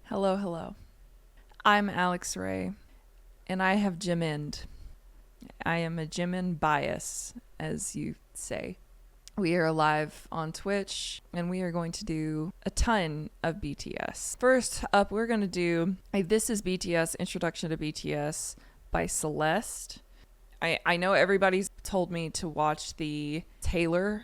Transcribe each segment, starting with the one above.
Hello, hello. I'm Alex Ray, and I have Jimined. I am a Jimin bias, as you say. We are live on Twitch, and we are going to do a ton of BTS. First up, we're going to do a This is BTS Introduction to BTS by xCeleste. I know everybody's told me to watch the Taylor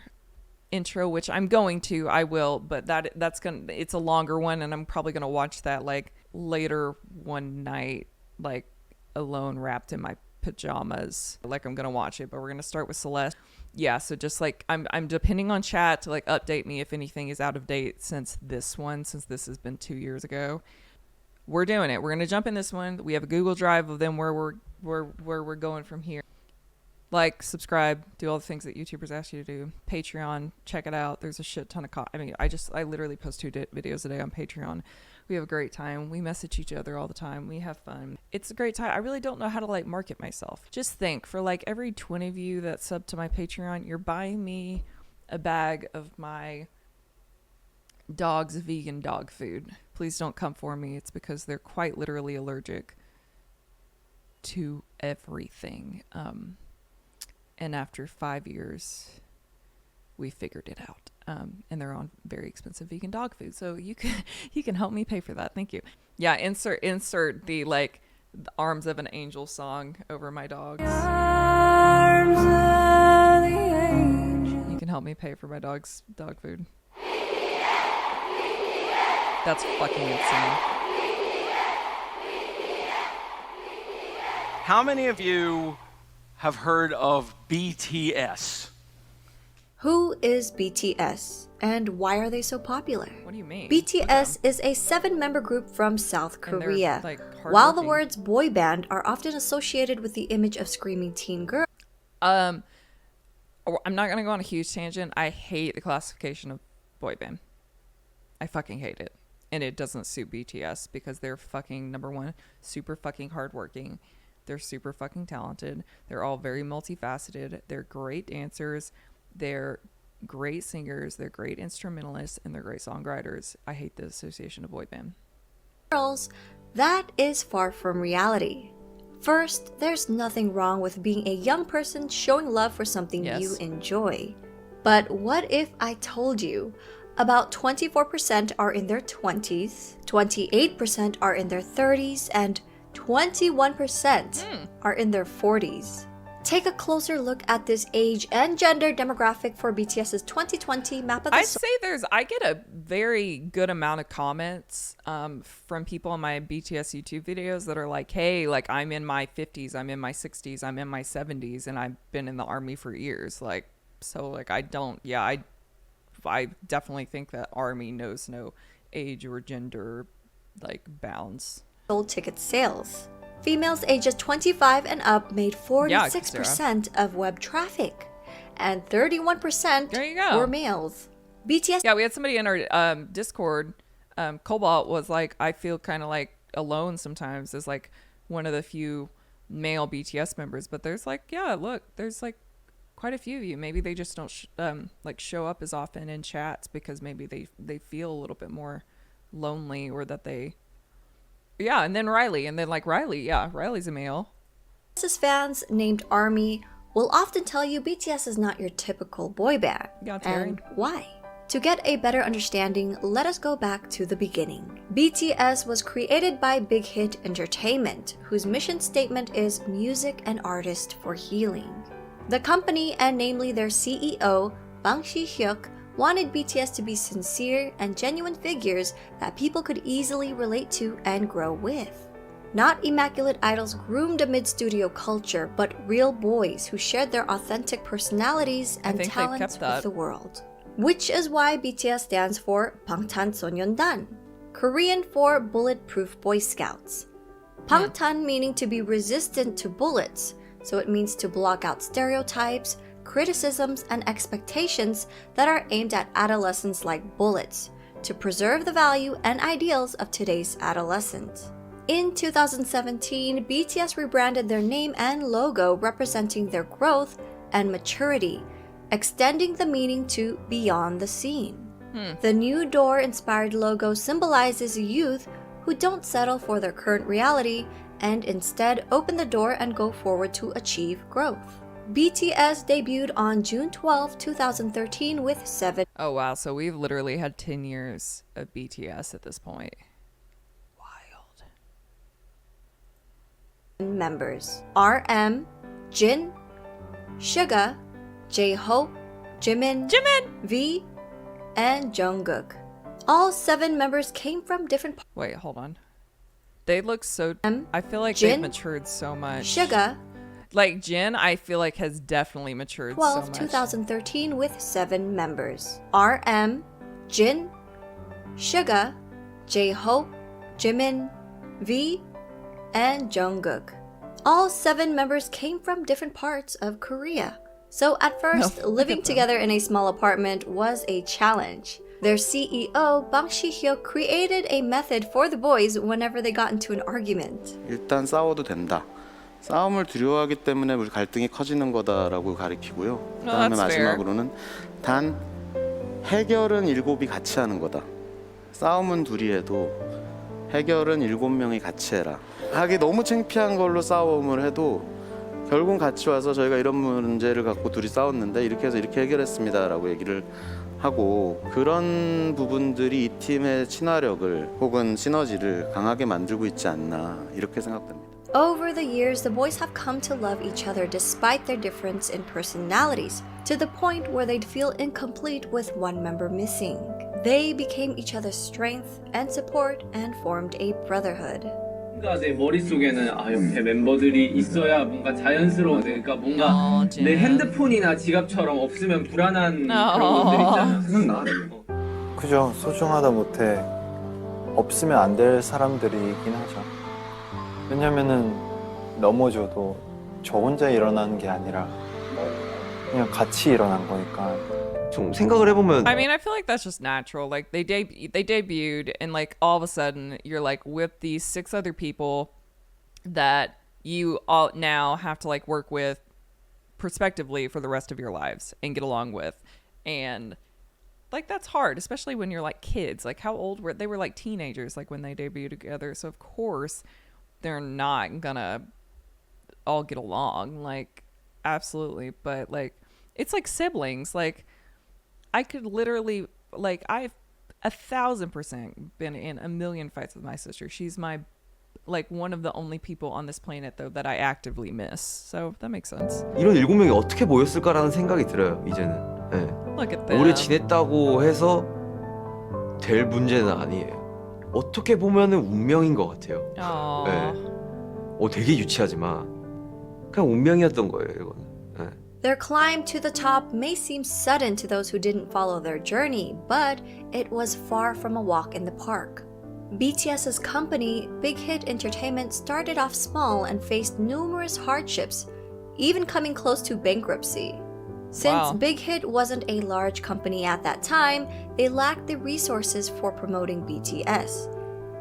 intro, which I'm going to. I will, but it's a longer one, and I'm probably gonna watch that like later one night, like alone, wrapped in my pajamas. Like I'm gonna watch it, but we're gonna start with xCeleste. Yeah, so just like I'm depending on chat to like update me if anything is out of date since this has been 2 years ago. We're doing it. We're gonna jump in this one. We have a Google Drive of them where we're going from here. Like, subscribe, do all the things that YouTubers ask you to do. Patreon, check it out. There's a shit ton of I literally post 2 videos a day on Patreon. We have a great time. We message each other all the time. We have fun. It's a great time. I really don't know how to like market myself. Just think, for like every 20 of you that sub to my Patreon, you're buying me a bag of my dog's vegan dog food. Please don't come for me. It's because they're quite literally allergic to everything. And after 5 years, we figured it out. And they're on very expensive vegan dog food. So you can help me pay for that. Thank you. Yeah, insert the like the Arms of an Angel song over my dogs. Arms of the angel. You can help me pay for my dog's dog food. That's fucking insane. How many of you have heard of BTS? Who is BTS and why are they so popular? What do you mean? BTS is a 7-member group from South Korea. Like, while the words boy band are often associated with the image of screaming teen girls. I'm not gonna go on a huge tangent. I hate the classification of boy band. I fucking hate it. And it doesn't suit BTS because they're fucking, number one, super fucking hardworking. They're super fucking talented. They're all very multifaceted. They're great dancers. They're great singers. They're great instrumentalists. And they're great songwriters. I hate the association of boy band. Girls, that is far from reality. First, there's nothing wrong with being a young person showing love for something you enjoy. But what if I told you about 24% are in their 20s, 28% are in their 30s, and 21% are in their 40s. Take a closer look at this age and gender demographic for BTS's 2020 map of the I get a very good amount of comments from people on my BTS YouTube videos that are like, hey, like I'm in my 50s, I'm in my 60s, I'm in my 70s, and I've been in the army for years. Like, so like I definitely think that army knows no age or gender like bounds. Sold ticket sales. Females ages 25 and up made 46% of web traffic, and 31% were males. BTS. Yeah, we had somebody in our Discord. Cobalt was like, I feel kind of like alone sometimes as like one of the few male BTS members, but there's like, there's like quite a few of you. Maybe they just don't like show up as often in chats because maybe they feel a little bit more lonely, or that they. Yeah, and then Riley's a male. BTS fans named ARMY will often tell you BTS is not your typical boy band. Yeah, Terry. And why? To get a better understanding, let us go back to the beginning. BTS was created by Big Hit Entertainment, whose mission statement is music and artist for healing. The company, and namely their CEO, Bang Si-hyuk, wanted BTS to be sincere and genuine figures that people could easily relate to and grow with. Not immaculate idols groomed amid studio culture, but real boys who shared their authentic personalities and talents with the world. Which is why BTS stands for 방탄소년단, Korean for Bulletproof Boy Scouts. Bangtan meaning to be resistant to bullets, so it means to block out stereotypes, criticisms, and expectations that are aimed at adolescents like bullets, to preserve the value and ideals of today's adolescent. In 2017, BTS rebranded their name and logo representing their growth and maturity, extending the meaning to beyond the scene. The new door-inspired logo symbolizes youth who don't settle for their current reality and instead open the door and go forward to achieve growth. BTS debuted on June 12, 2013 with 7 Oh, wow. So we've literally had 10 years of BTS at this point. Wild. members: RM, Jin, Suga, J-Hope, Jimin, V, and Jungkook. All 7 members came from different parts. Wait, hold on. They look so... I feel like Jin, they've matured so much. Suga, Like, Jin, I feel like has definitely matured 12, so much. 2013 with 7 members: RM, Jin, Suga, J-Hope, Jimin, V, and Jungkook. All 7 members came from different parts of Korea. So at first, No, living look at them. together in a small apartment was a challenge. Their CEO, Bang Si-hyuk, created a method for the boys whenever they got into an argument. 일단 싸워도 된다. 싸움을 두려워하기 때문에 우리 갈등이 커지는 거다라고 가리키고요. 그다음에 that's fair. 마지막으로는 단 해결은 7이 같이 하는 거다. 싸움은 둘이 해도 해결은 7명이 같이 해라. 하기 너무 창피한 걸로 싸움을 해도 결국 같이 와서 저희가 이런 문제를 갖고 둘이 싸웠는데 이렇게 해서 이렇게 해결했습니다라고 얘기를 하고 그런 부분들이 이 팀의 친화력을 혹은 시너지를 강하게 만들고 있지 않나 이렇게 생각됩니다. Over the years, the boys have come to love each other despite their difference in personalities, to the point where they'd feel incomplete with one member missing. They became each other's strength and support and formed a brotherhood. 뭔가 내 머릿속에는 옆에 멤버들이 있어야 뭔가 자연스러워. 그러니까 뭔가 진. 내 핸드폰이나 지갑처럼 없으면 불안한 그런 것들 있잖아. 생각나. 그죠. 소중하다 못해 없으면 안 될 사람들이긴 하죠. 왜냐면은 넘어져도 저 혼자 일어나는 게 아니라 그냥 같이 일어난 거니까. 좀 생각을 해보면 I mean, I feel like that's just natural. Like they debuted, and like all of a sudden you're like with these 6 other people that you all now have to like work with prospectively for the rest of your lives and get along with, and like that's hard, especially when you're like kids. Like how old were they? Were like teenagers, like when they debuted together. So of course they're not gonna all get along. Like absolutely, but like it's like siblings. Like I could literally, like, I've 1,000% been in a million fights with my sister. She's my, like, one of the only people on this planet, though, that I actively miss. So that makes sense. 이런 7명이 어떻게 모였을까라는 생각이 들어요. 이제는. 네. Look at them. 오래 지냈다고 해서 될 문제는 아니에요. 어떻게 보면은 운명인 것 같아요. Aww. 되게 유치하지만 그냥 운명이었던 거예요. 이거는. 네. Their climb to the top may seem sudden to those who didn't follow their journey, but it was far from a walk in the park. BTS's company, Big Hit Entertainment, started off small and faced numerous hardships, even coming close to bankruptcy. Since Wow. Big Hit wasn't a large company at that time, they lacked the resources for promoting BTS.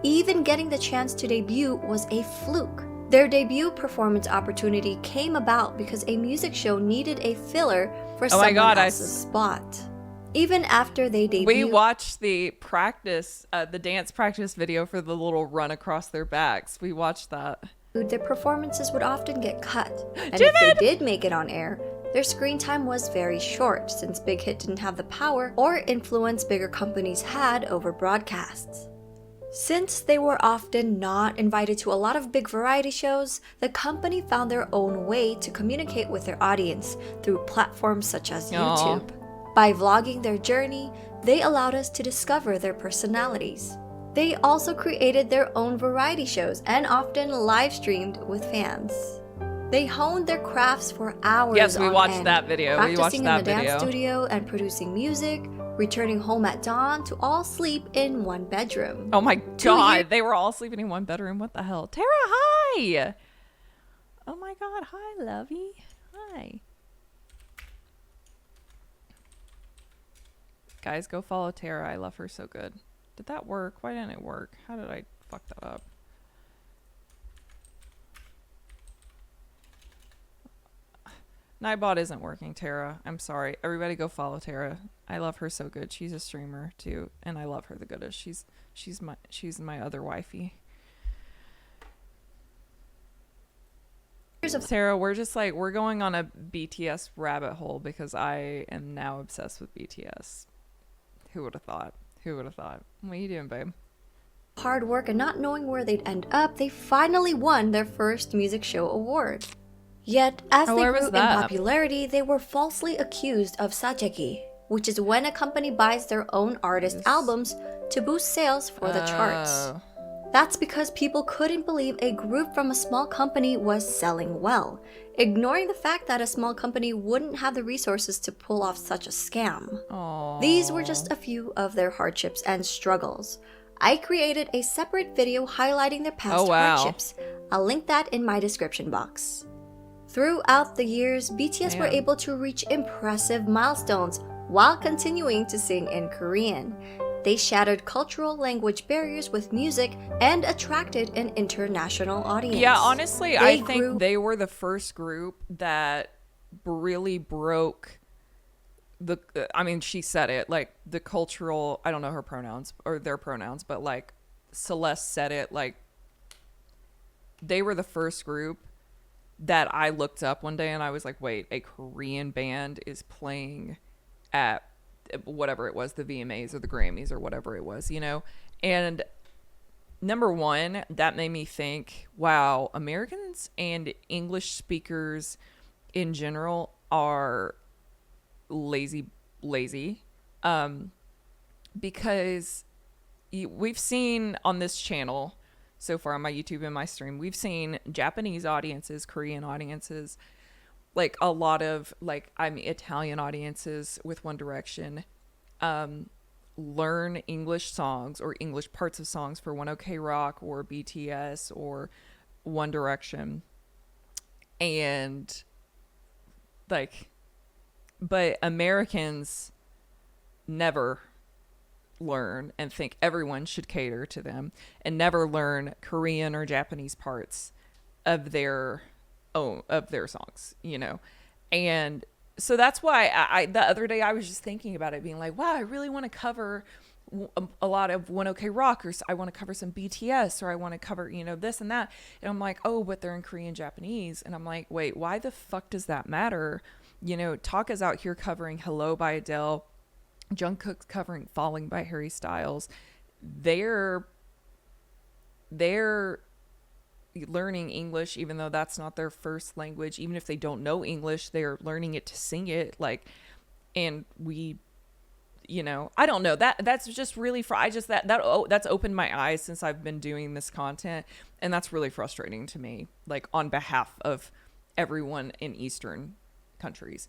Even getting the chance to debut was a fluke. Their debut performance opportunity came about because a music show needed a filler for Oh my someone God, else's spot. Even after they debuted, We watched the practice, the dance practice video for the little run across their backs. We watched that. their performances would often get cut. And if they did make it on air, their screen time was very short since Big Hit didn't have the power or influence bigger companies had over broadcasts. Since they were often not invited to a lot of big variety shows, the company found their own way to communicate with their audience through platforms such as YouTube. By vlogging their journey, they allowed us to discover their personalities. They also created their own variety shows and often live streamed with fans. They honed their crafts for hours Yes, we on watched end, that video. We watched practicing that in the video. dance studio and producing music, returning home at dawn to all sleep in one bedroom. Oh my 2 God, years they were all sleeping in one bedroom. What the hell? Tara, hi! Oh my God, hi, lovey. Hi. Guys, go follow Tara. I love her so good. Did that work? Why didn't it work? How did I fuck that up? Nightbot isn't working, Tara. I'm sorry. Everybody go follow Tara. I love her so good. She's a streamer too, and I love her the goodest. She's my other wifey. Sarah, we're going on a BTS rabbit hole because I am now obsessed with BTS. Who would have thought? Who would have thought? What are you doing, babe? Hard work and not knowing where they'd end up, they finally won their first music show award. Yet, as they where was grew in that? popularity, they were falsely accused of sajegi, which is when a company buys their own artist albums to boost sales for the charts. That's because people couldn't believe a group from a small company was selling well, ignoring the fact that a small company wouldn't have the resources to pull off such a scam. Aww. These were just a few of their hardships and struggles. I created a separate video highlighting their past hardships. I'll link that in my description box. Throughout the years, BTS were able to reach impressive milestones while continuing to sing in Korean. They shattered cultural language barriers with music and attracted an international audience. Yeah, honestly, I think they were the first group that really broke the I mean, she said it, like the cultural, I don't know her pronouns or their pronouns, but like Celeste said it, like they were the first group that I looked up one day and I was like, wait, a Korean band is playing at whatever it was, the VMAs or the Grammys or whatever it was, you know? And number one, that made me think, wow, Americans and English speakers in general are lazy, because we've seen on this channel so far on my YouTube and my stream, we've seen Japanese audiences, Korean audiences, like a lot of Italian audiences with One Direction learn English songs or English parts of songs for One OK Rock or BTS or One Direction, and but Americans never learn and think everyone should cater to them and never learn Korean or Japanese parts of their songs, you know. And so that's why I the other day I was just thinking about it, being like, wow, I really want to cover a lot of One OK Rock, or I want to cover some BTS, or I want to cover, you know, this and that. And I'm like, oh, but they're in Korean, Japanese. And I'm like, wait, why the fuck does that matter? You know, Taka's out here covering Hello by Adele, Jungkook's covering Falling by Harry Styles. They're learning English, even though that's not their first language. Even if they don't know English, they're learning it to sing it. Like, and we, you know, I don't know, that's just really that's opened my eyes since I've been doing this content, and that's really frustrating to me, like on behalf of everyone in Eastern countries.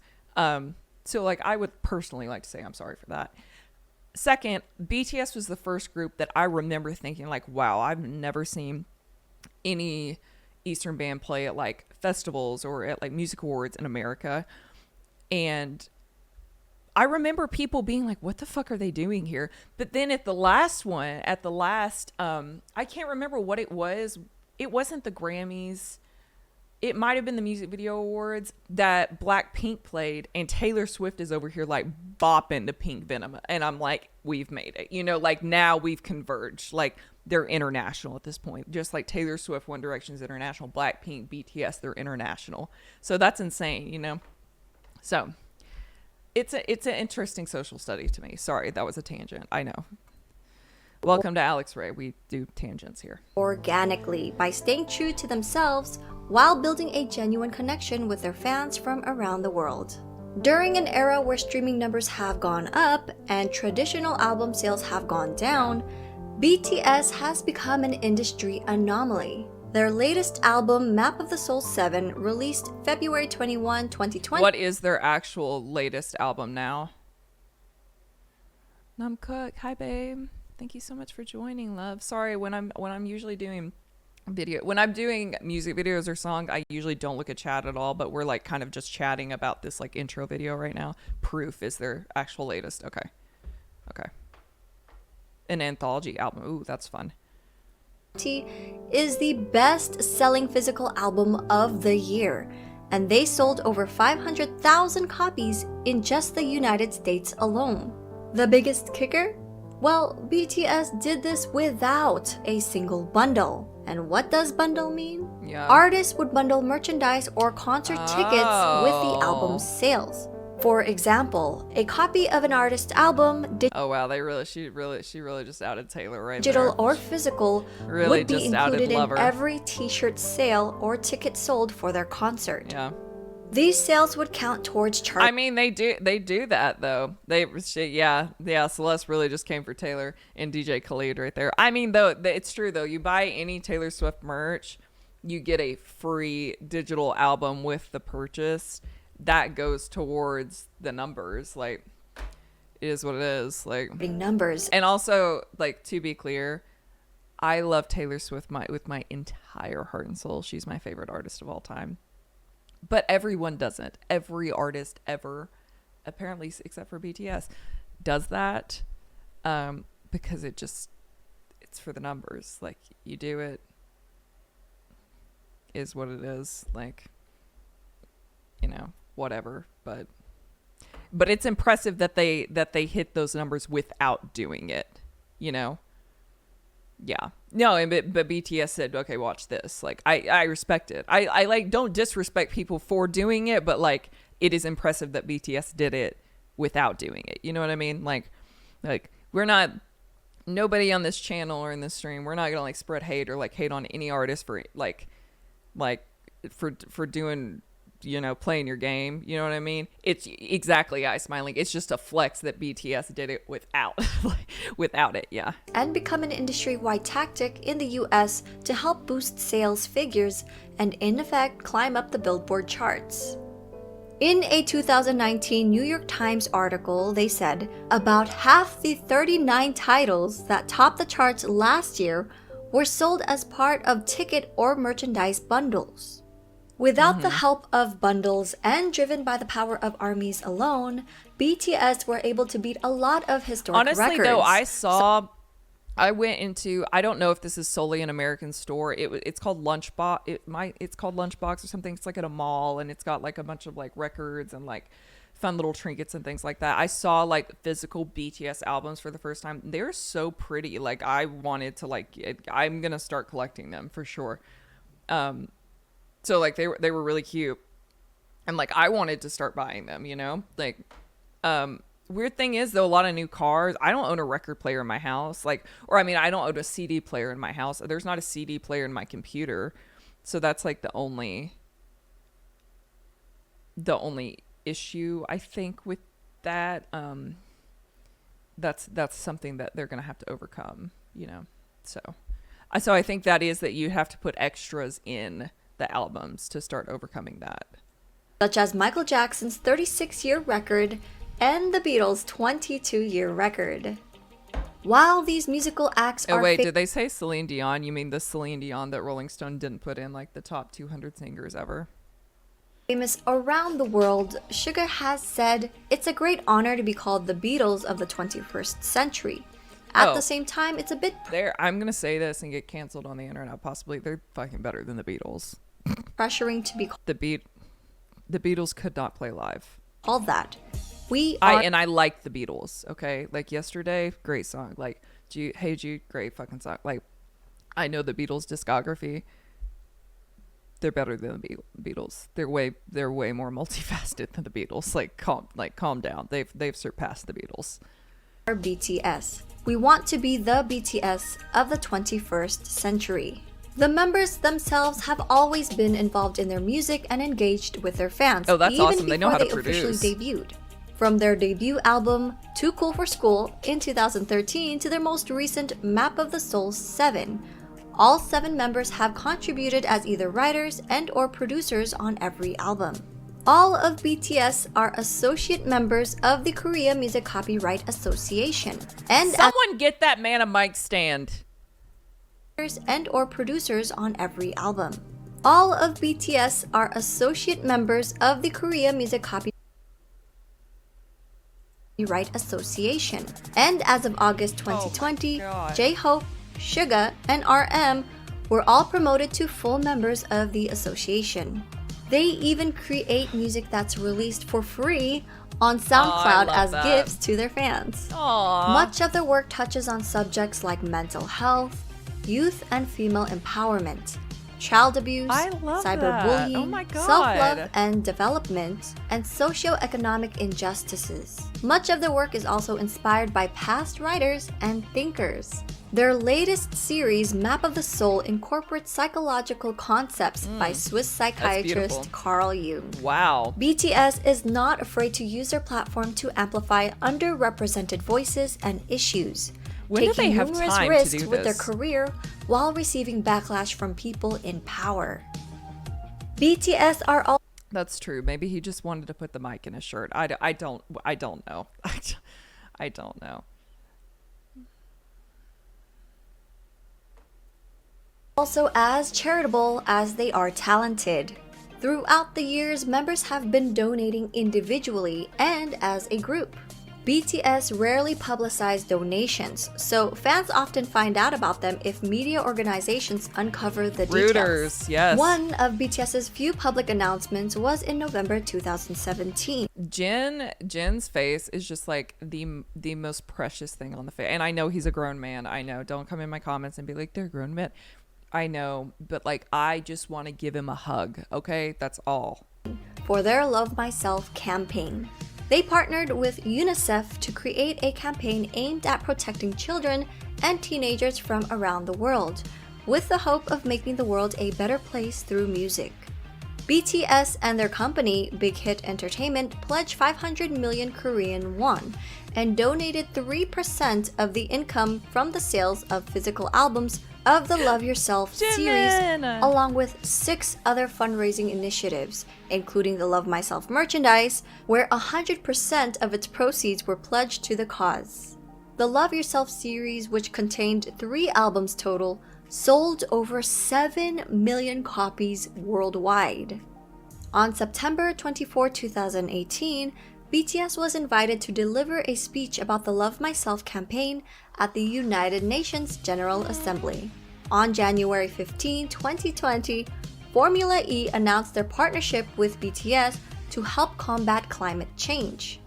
So like I would personally like to say I'm sorry for that. Second, BTS was the first group that I remember thinking like, wow, I've never seen any Eastern band play at like festivals or at like music awards in America. And I remember people being like, what the fuck are they doing here? But then at the last, I can't remember what it was. It wasn't the Grammys. It might have been the Music Video Awards that Blackpink played, and Taylor Swift is over here like bopping to Pink Venom. And I'm like, we've made it. You know, like now we've converged. Like they're international at this point. Just like Taylor Swift, One Direction's international, Blackpink, BTS, they're international. So that's insane, you know? So it's an interesting social study to me. Sorry, that was a tangent. I know. Welcome to Alex Ray. We do tangents here. Organically, by staying true to themselves while building a genuine connection with their fans from around the world. During an era where streaming numbers have gone up and traditional album sales have gone down, BTS has become an industry anomaly. Their latest album, Map of the Soul 7, released February 21, 2020. What is their actual latest album now? Namkook, hi babe. Thank you so much for joining, love. Sorry, when I'm usually doing when I'm doing music videos or song, I usually don't look at chat at all, but we're like kind of just chatting about this like intro video right now. Proof is their actual latest. Okay. An anthology album. Ooh, that's fun. Is the best-selling physical album of the year, and they sold over 500,000 copies in just the United States alone. The biggest kicker? Well, BTS did this without a single bundle. And what does bundle mean? Yeah. Artists would bundle merchandise or concert tickets with the album's sales. For example, a copy of an artist's album, Oh wow, she really just outed Taylor right digital there. or physical, Really would be just outed included in Lover. every t-shirt sale or ticket sold for their concert. Yeah. These sales would count towards chart. I mean, they do that though. Celeste really just came for Taylor and DJ Khaled right there. I mean, though, it's true though. You buy any Taylor Swift merch, you get a free digital album with the purchase. That goes towards the numbers. Like, it is what it is. Like, numbers. and also, like, to be clear, I love Taylor Swift with my entire heart and soul. She's my favorite artist of all time. But everyone doesn't. Every artist ever, apparently, except for BTS, does that because it's for the numbers. Like, you do it, is what it is. Like, you know, whatever. But it's impressive that they hit those numbers without doing it. You know. Yeah. No, but BTS said, okay, watch this. Like, I respect it. I like, don't disrespect people for doing it, but like, it is impressive that BTS did it without doing it. You know what I mean? Like we're not, nobody on this channel or in this stream, we're not gonna like spread hate or like hate on any artist for for doing, you know, playing your game. You know what I mean? It's exactly iSmiling. It's just a flex that BTS did it without without it. Yeah. And become an industry-wide tactic in the US to help boost sales figures and in effect climb up the Billboard charts. In a 2019 New York Times article, they said about half the 39 titles that topped the charts last year were sold as part of ticket or merchandise bundles. Without the help of bundles and driven by the power of armies alone, BTS were able to beat a lot of historic records. Honestly, though, I went into, I don't know if this is solely an American store. It's called Lunchbox. It's called Lunchbox or something. It's like at a mall, and it's got like a bunch of like records and like fun little trinkets and things like that. I saw like physical BTS albums for the first time. They're so pretty. Like, I wanted to I'm gonna start collecting them for sure. So like they were really cute, and like I wanted to start buying them, you know. Like, weird thing is though, a lot of new cars. I don't own a record player in my house, like, or I mean, I don't own a CD player in my house. There's not a CD player in my computer, so that's like the only issue I think with that. That's something that they're gonna have to overcome, you know. So I think that you have to put extras in the albums to start overcoming that. Such as Michael Jackson's 36-year record and the Beatles' 22-year record. While these musical acts are... Oh wait, did they say Celine Dion? You mean the Celine Dion that Rolling Stone didn't put in like the top 200 singers ever? famous around the world, Suga has said it's a great honor to be called the Beatles of the 21st century. At the same time, it's a bit I'm gonna say this and get canceled on the internet possibly. They're fucking better than the Beatles. pressuring to be The Beatles could not play live. called that. I like the Beatles, okay? Like Yesterday, great song. Like Hey Jude, great fucking song. Like, I know the Beatles discography. They're better than the Beatles. They're way more multifaceted than the Beatles. Like calm down. They've surpassed the Beatles. BTS. We want to be the BTS of the 21st century. The members themselves have always been involved in their music and engaged with their fans. Oh, that's even awesome. They know how to before they produce. officially debuted. From their debut album, Too Cool for School, in 2013 to their most recent Map of the Soul 7, all 7 members have contributed as either writers and or producers on every album. All of BTS are associate members of the Korea Music Copyright Association. And Someone get that man a mic stand. and or producers on every album. All of BTS are associate members of the Korea Music Copyright Association. And as of August 2020, J-Hope, Suga, and RM were all promoted to full members of the association. They even create music that's released for free on SoundCloud as gifts to their fans. Aww. Much of their work touches on subjects like mental health, youth and female empowerment, child abuse, I love that. cyberbullying, Oh my God. self-love and development, and socio-economic injustices. Much of their work is also inspired by past writers and thinkers. Their latest series, Map of the Soul, incorporates psychological concepts by Swiss psychiatrist beautiful. Carl Jung. Wow. BTS is not afraid to use their platform to amplify underrepresented voices and issues, When do taking they have numerous time to risks do with their this? career while receiving backlash from people in power. BTS are all That's true. Maybe he just wanted to put the mic in his shirt. I don't know. I don't know. also as charitable as they are talented. Throughout the years, members have been donating individually and as a group. BTS rarely publicize donations, so fans often find out about them if media organizations uncover the details. Rooters, yes. One of BTS's few public announcements was in November 2017. Jin's face is just like the most precious thing on the face. And I know he's a grown man. I know. Don't come in my comments and be like, they're grown men. I know, but like I just want to give him a hug, okay? That's all. For their Love Myself campaign. They partnered with UNICEF to create a campaign aimed at protecting children and teenagers from around the world, with the hope of making the world a better place through music. BTS and their company, Big Hit Entertainment, pledged 500 million Korean won and donated 3% of the income from the sales of physical albums of the Love Yourself series, along with 6 other fundraising initiatives, including the Love Myself merchandise, where 100% of its proceeds were pledged to the cause. The Love Yourself series, which contained 3 albums total, sold over 7 million copies worldwide. On September 24, 2018, BTS was invited to deliver a speech about the Love Myself campaign at the United Nations General Assembly. On January 15, 2020, Formula E announced their partnership with BTS to help combat climate change.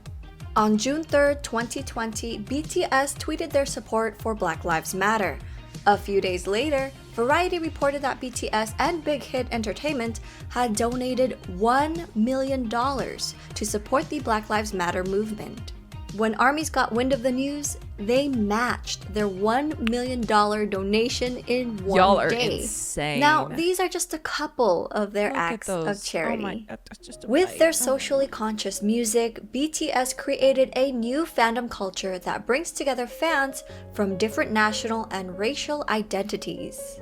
On June 3, 2020, BTS tweeted their support for Black Lives Matter. A few days later, Variety reported that BTS and Big Hit Entertainment had donated $1 million to support the Black Lives Matter movement. When ARMYs got wind of the news, they matched their $1 million donation in one Y'all are day. insane. Now, these are just a couple of their Look at acts those. of charity. Oh my God, that's just a With bite. their Oh. socially conscious music, BTS created a new fandom culture that brings together fans from different national and racial identities.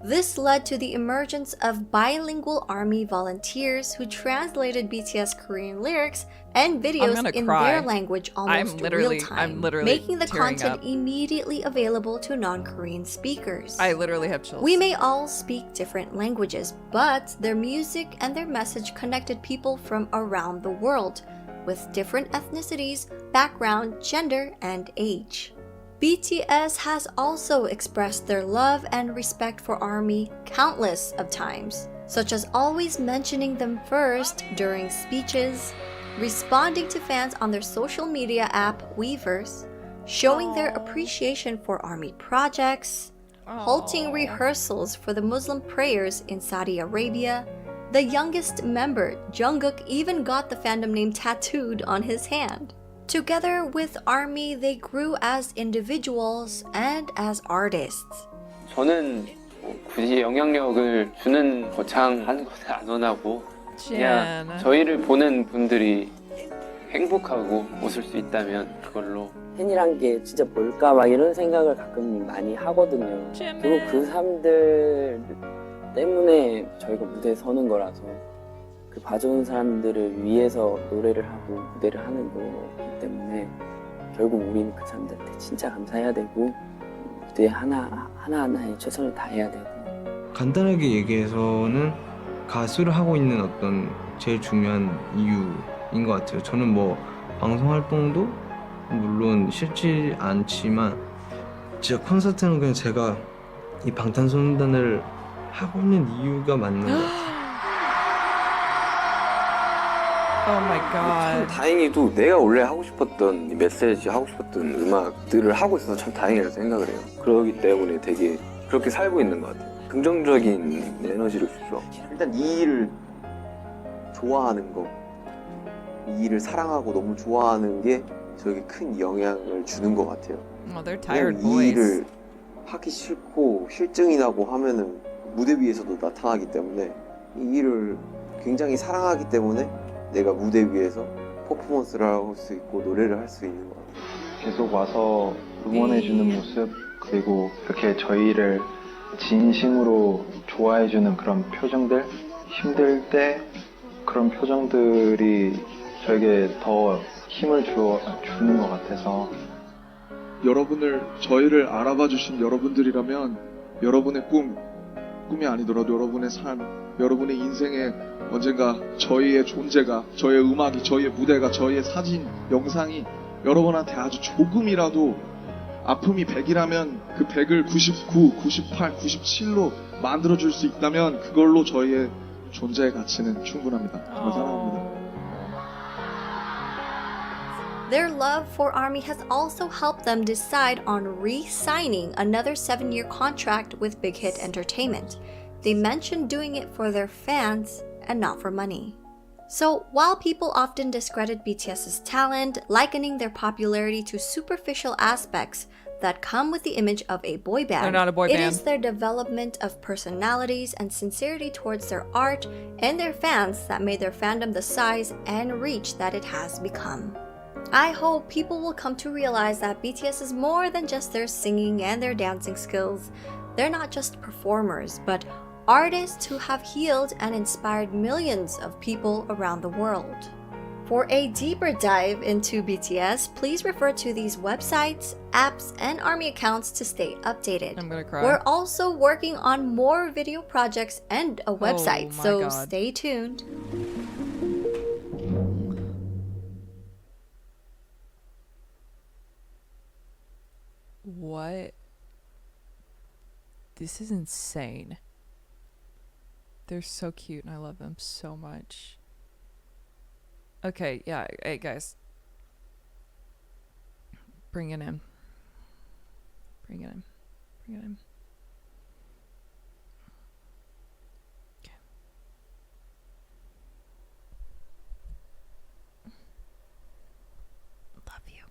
This led to the emergence of bilingual ARMY volunteers who translated BTS Korean lyrics and videos gonna in cry. their language almost real time, I'm literally making the tearing content up. immediately available to non-Korean speakers. I literally have chills. We may all speak different languages, but their music and their message connected people from around the world with different ethnicities, background, gender, and age. BTS has also expressed their love and respect for ARMY countless of times, such as always mentioning them first during speeches, responding to fans on their social media app Weverse, showing their appreciation for ARMY projects, halting rehearsals for the Muslim prayers in Saudi Arabia. The youngest member, Jungkook, even got the fandom name tattooed on his hand. Together with ARMY, they grew as individuals and as artists. 저는 굳이 영향력을 주는 거창한 것을 안 원하고 그냥 Jin. 저희를 보는 분들이 행복하고 웃을 수 있다면 그걸로 팬이란 게 진짜 뭘까 막 이런 생각을 가끔 많이 하거든요. 그리고 그 사람들 때문에 저희가 무대에 서는 거라서 그 봐주는 사람들을 위해서 노래를 하고 무대를 하는 거기 때문에 결국 우리는 그 사람들한테 진짜 감사해야 되고 무대 하나하나에 최선을 다해야 되고. 간단하게 얘기해서는 가수를 하고 있는 어떤 제일 중요한 이유인 것 같아요. 저는 뭐 방송 활동도 물론 싫지 않지만 진짜 콘서트는 그냥 제가 이 방탄소년단을 하고 있는 이유가 맞는 것 같아요. Oh my 참 god. 다행히도 내가 원래 하고 싶었던 이 메시지 하고 싶었던 음악들을 하고 있어서 참 다행이라고 생각을 해요. 그러기 때문에 되게 그렇게 살고 있는 것 같아요. 긍정적인 에너지를 주죠. 일단 이 일을 좋아하는 거, 이 일을 사랑하고 너무 좋아하는 게 저에게 큰 영향을 주는 것 같아요. Oh, they're tired 그냥 이 boys. 일을 하기 싫고 실증이 나고 하면은 무대 위에서도 나타나기 때문에 이 일을 굉장히 사랑하기 때문에 내가 무대 위에서 퍼포먼스를 할 수 있고 노래를 할 수 있는 것 같아요. 계속 와서 응원해주는 모습, 그리고 이렇게 저희를 진심으로 좋아해주는 그런 표정들, 힘들 때 그런 표정들이 저에게 더 힘을 주는 것 같아서 저희를 알아봐 주신 여러분들이라면 여러분의 꿈이 아니더라도 여러분의 삶, 여러분의 인생에 언젠가 저희의 존재가, 저희의 음악이, 저희의 무대가, 저희의 사진, 영상이 여러분한테 아주 조금이라도 아픔이 100이라면 그 100을 99, 98, 97로 만들어줄 수 있다면 그걸로 저희의 존재의 가치는 충분합니다. 정말 사랑합니다. Their love for ARMY has also helped them decide on re-signing another 7-year contract with Big Hit Entertainment. They mentioned doing it for their fans and not for money. So, while people often discredit BTS's talent, likening their popularity to superficial aspects that come with the image of a boy band, They're not a boy it band. is their development of personalities and sincerity towards their art and their fans that made their fandom the size and reach that it has become. I hope people will come to realize that BTS is more than just their singing and their dancing skills. They're not just performers, but artists who have healed and inspired millions of people around the world. For a deeper dive into BTS, please refer to these websites, apps, and ARMY accounts to stay updated. I'm gonna cry. We're also working on more video projects and a website, my so God. stay tuned. What? This is insane. They're so cute and I love them so much. Okay, yeah, hey guys. Bring it in. Bring it in. Bring it in. Okay. Love you.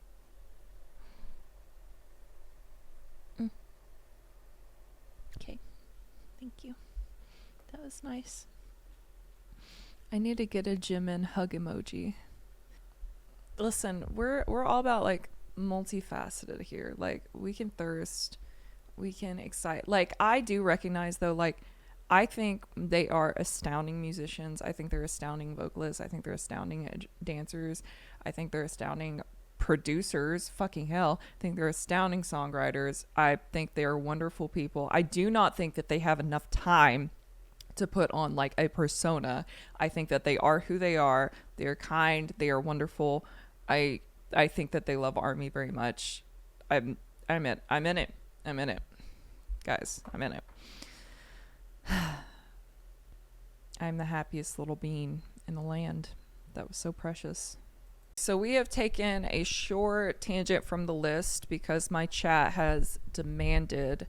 Okay. Thank you. That was nice. I need to get a Jimin hug emoji. Listen, we're all about like multifaceted here. Like we can thirst, we can excite. Like I do recognize though, like I think they are astounding musicians. I think they're astounding vocalists. I think they're astounding dancers. I think they're astounding producers. Fucking hell. I think they're astounding songwriters. I think they're wonderful people. I do not think that they have enough time to put on like a persona. I think that they are who they are. They're kind. They are wonderful. I think that they love ARMY very much. I'm in it. I'm in it. Guys, I'm in it. I'm the happiest little bean in the land. That was so precious. So we have taken a short tangent from the list because my chat has demanded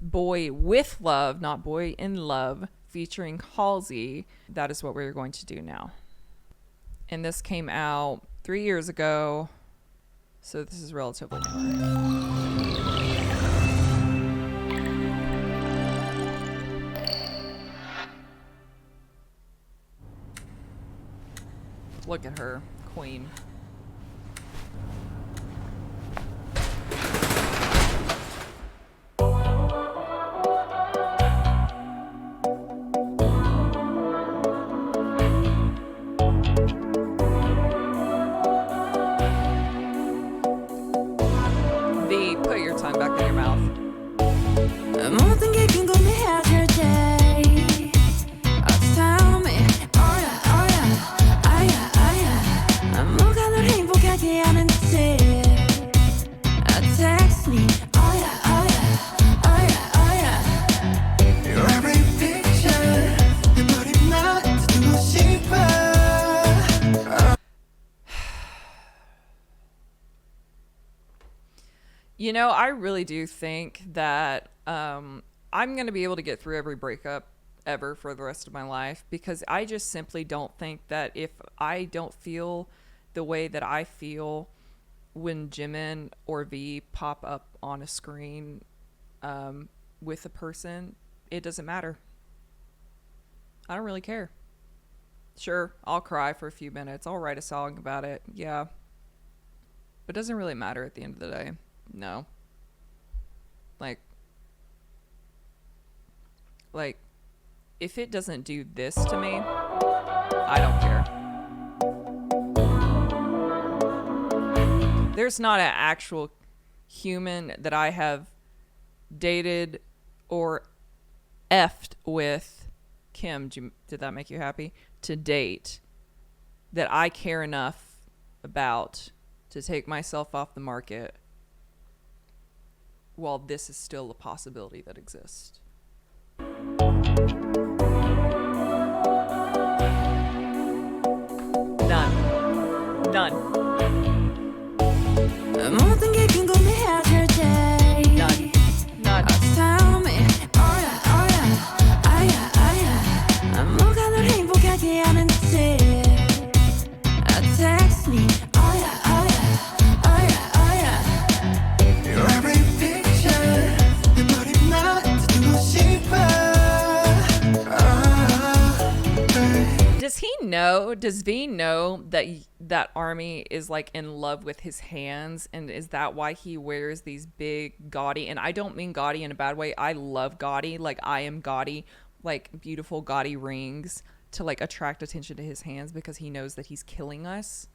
Boy With Luv, not Boy In Love, featuring Halsey. That is what we're going to do now. And this came out 3 years ago, so this is relatively new. Look at her, queen. Put your tongue back in your mouth. Tell me, oh yeah, oh yeah, oh yeah, oh yeah. You know, I really do think that I'm going to be able to get through every breakup ever for the rest of my life, because I just simply don't think that if I don't feel the way that I feel when Jimin or V pop up on a screen with a person, it doesn't matter. I don't really care. Sure, I'll cry for a few minutes. I'll write a song about it. Yeah. But it doesn't really matter at the end of the day. No. Like, if it doesn't do this to me, I don't care. There's not an actual human that I have dated or effed with. Kim, did that make you happy? To date, that I care enough about to take myself off the market while this is still a possibility that exists. None. Does V know that Army is like in love with his hands, and is that why he wears these big gaudy, and I don't mean gaudy in a bad way, I love gaudy, like I am gaudy, like beautiful gaudy rings to like attract attention to his hands, because he knows that he's killing us.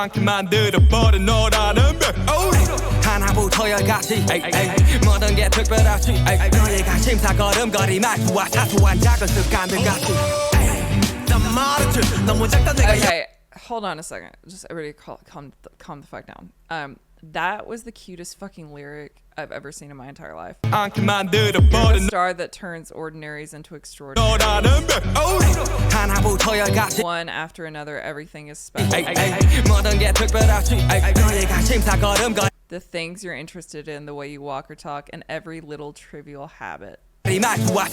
않게 만들어버린 너라는 별 하나부터 열까지 모든 게 특별하지 너의 관심사 걸음걸이 말투와 사소한 작은 습관들 같이 난 말했지 너무 작다 내가. Okay, hold on a second. Just everybody calm the fuck down. That was the cutest fucking lyric I've ever seen in my entire life. You're the star that turns ordinaries into extraordinary. One after another, everything is special. The things you're interested in, the way you walk or talk, and every little trivial habit. I'm literally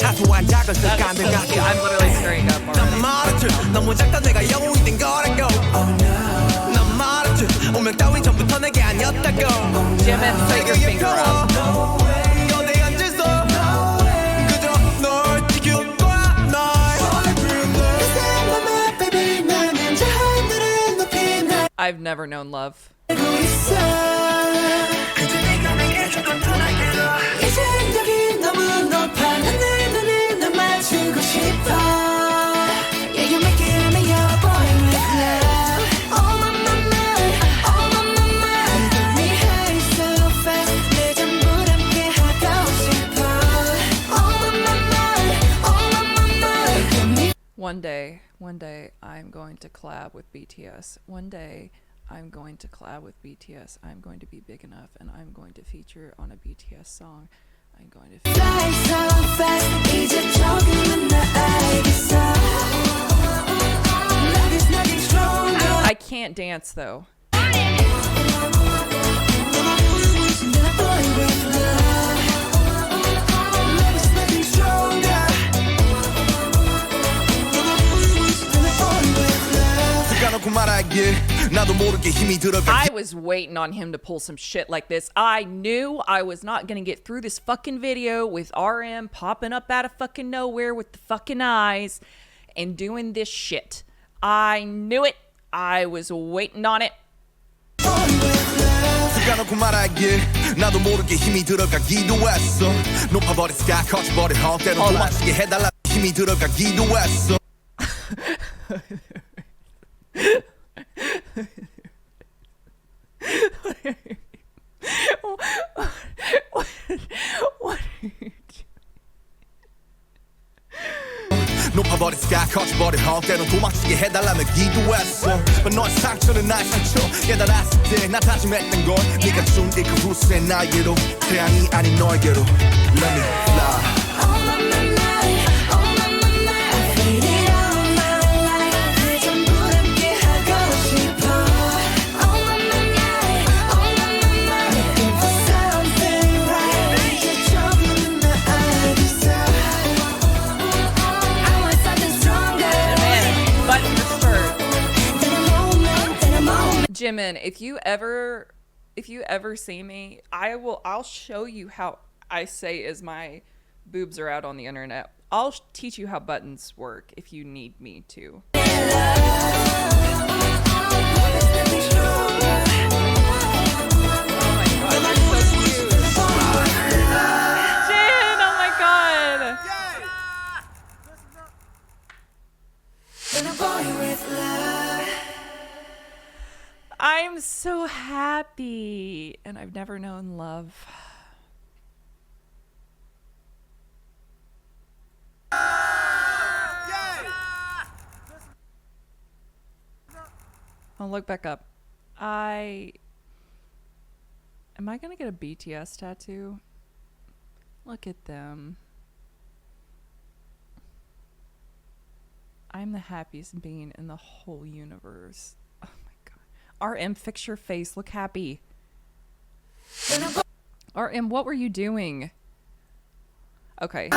staring up already. Jimin, put your finger up. I've never known love. One day, I'm going to collab with BTS. One day, I'm going to collab with BTS. I'm going to be big enough, and I'm going to feature on a BTS song. I'm going to fly so fast. I can't dance though. 나도 모르게 힘이 들어가. I was waiting on him to pull some shit like this. I knew I was not gonna get through this fucking video with RM popping up out of fucking nowhere with the fucking eyes and doing this shit. I knew it. I was waiting on it. 가놓고 말하길 나도 모르게 힘이 들어가기도 했어 높아버린 sky 커져버린 헛 때론 도망치게 해달라 힘이 들어가기도 했어 What are you doing? 높아버린 sky 커져버린 헛 때론 도망치게 해달라며 기도했어 But 너의 상처는 나의 상처 깨달았을 때 나 다짐했던 건 네가 준 이 그 후세 나에게로 태양이 아닌 너에게로 Let me fly Jimin, if you ever see me, I'll show you how I say as my boobs are out on the internet. I'll teach you how buttons work if you need me to. Oh my god, you're so cute. Jin, oh my god. Boy with Luv. I'm so happy, and I've never known love. I'll look back up. Am I gonna get a BTS tattoo? Look at them. I'm the happiest being in the whole universe. RM, fix your face. Look happy. RM, what were you doing? Okay. He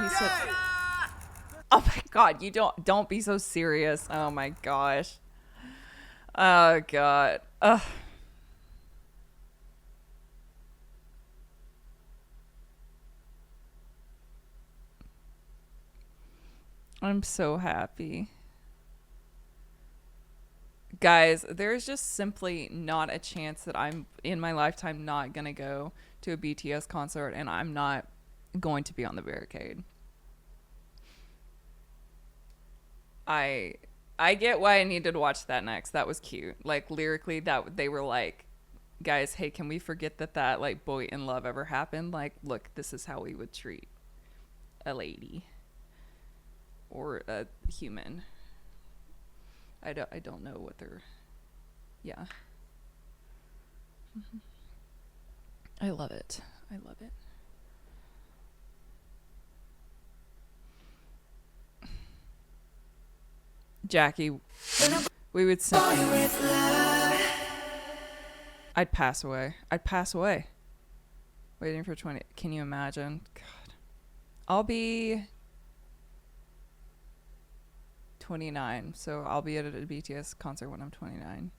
said, oh my god, you don't be so serious. Oh my gosh. Oh god. Ugh. I'm so happy. Guys, there's just simply not a chance that I'm in my lifetime not gonna go to a BTS concert, and I'm not going to be on the barricade. I get why I needed to watch that next. That was cute. Like lyrically, that they were like, guys, hey, can we forget that like Boy in Love ever happened? Like, look, this is how we would treat a lady or a human. I don't know what they're, yeah. I love it. I love it. Jackie, we would sing. I'd pass away. I'd pass away. Waiting for 20. Can you imagine? God. I'll be 29, so I'll be at a BTS concert when I'm 29.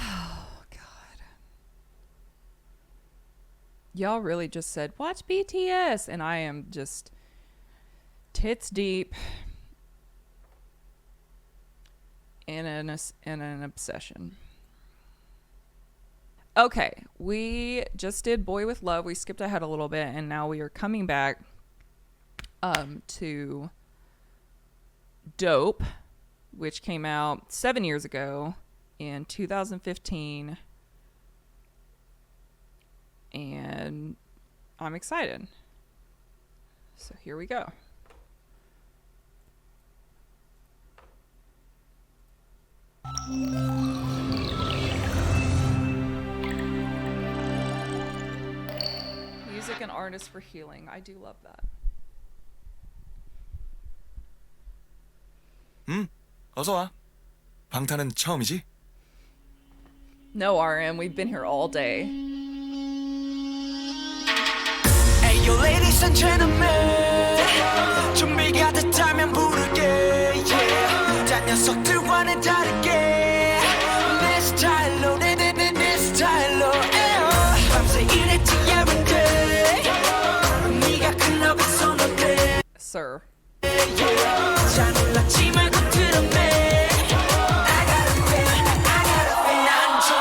Oh god. Y'all really just said watch BTS, and I am just tits deep in an obsession. Okay, we just did Boy With Luv. We skipped ahead a little bit, and now we are coming back to Dope, which came out 7 years ago in 2015. And I'm excited. So here we go. Music and artists for healing. I do love that. 어서 와. 방탄은 처음이지? No, RM, we've been here all day. Hey, yo, ladies and gentlemen. 준비가 됐다면 부를게 yeah. 딴 녀석들과는 다르게 내 스타일로 내 스타일로 밤새 일했지 every day 네가 클럽에서 놀래 Sir. 잘 몰랐지 말고 들었네 I gotta feel 난좀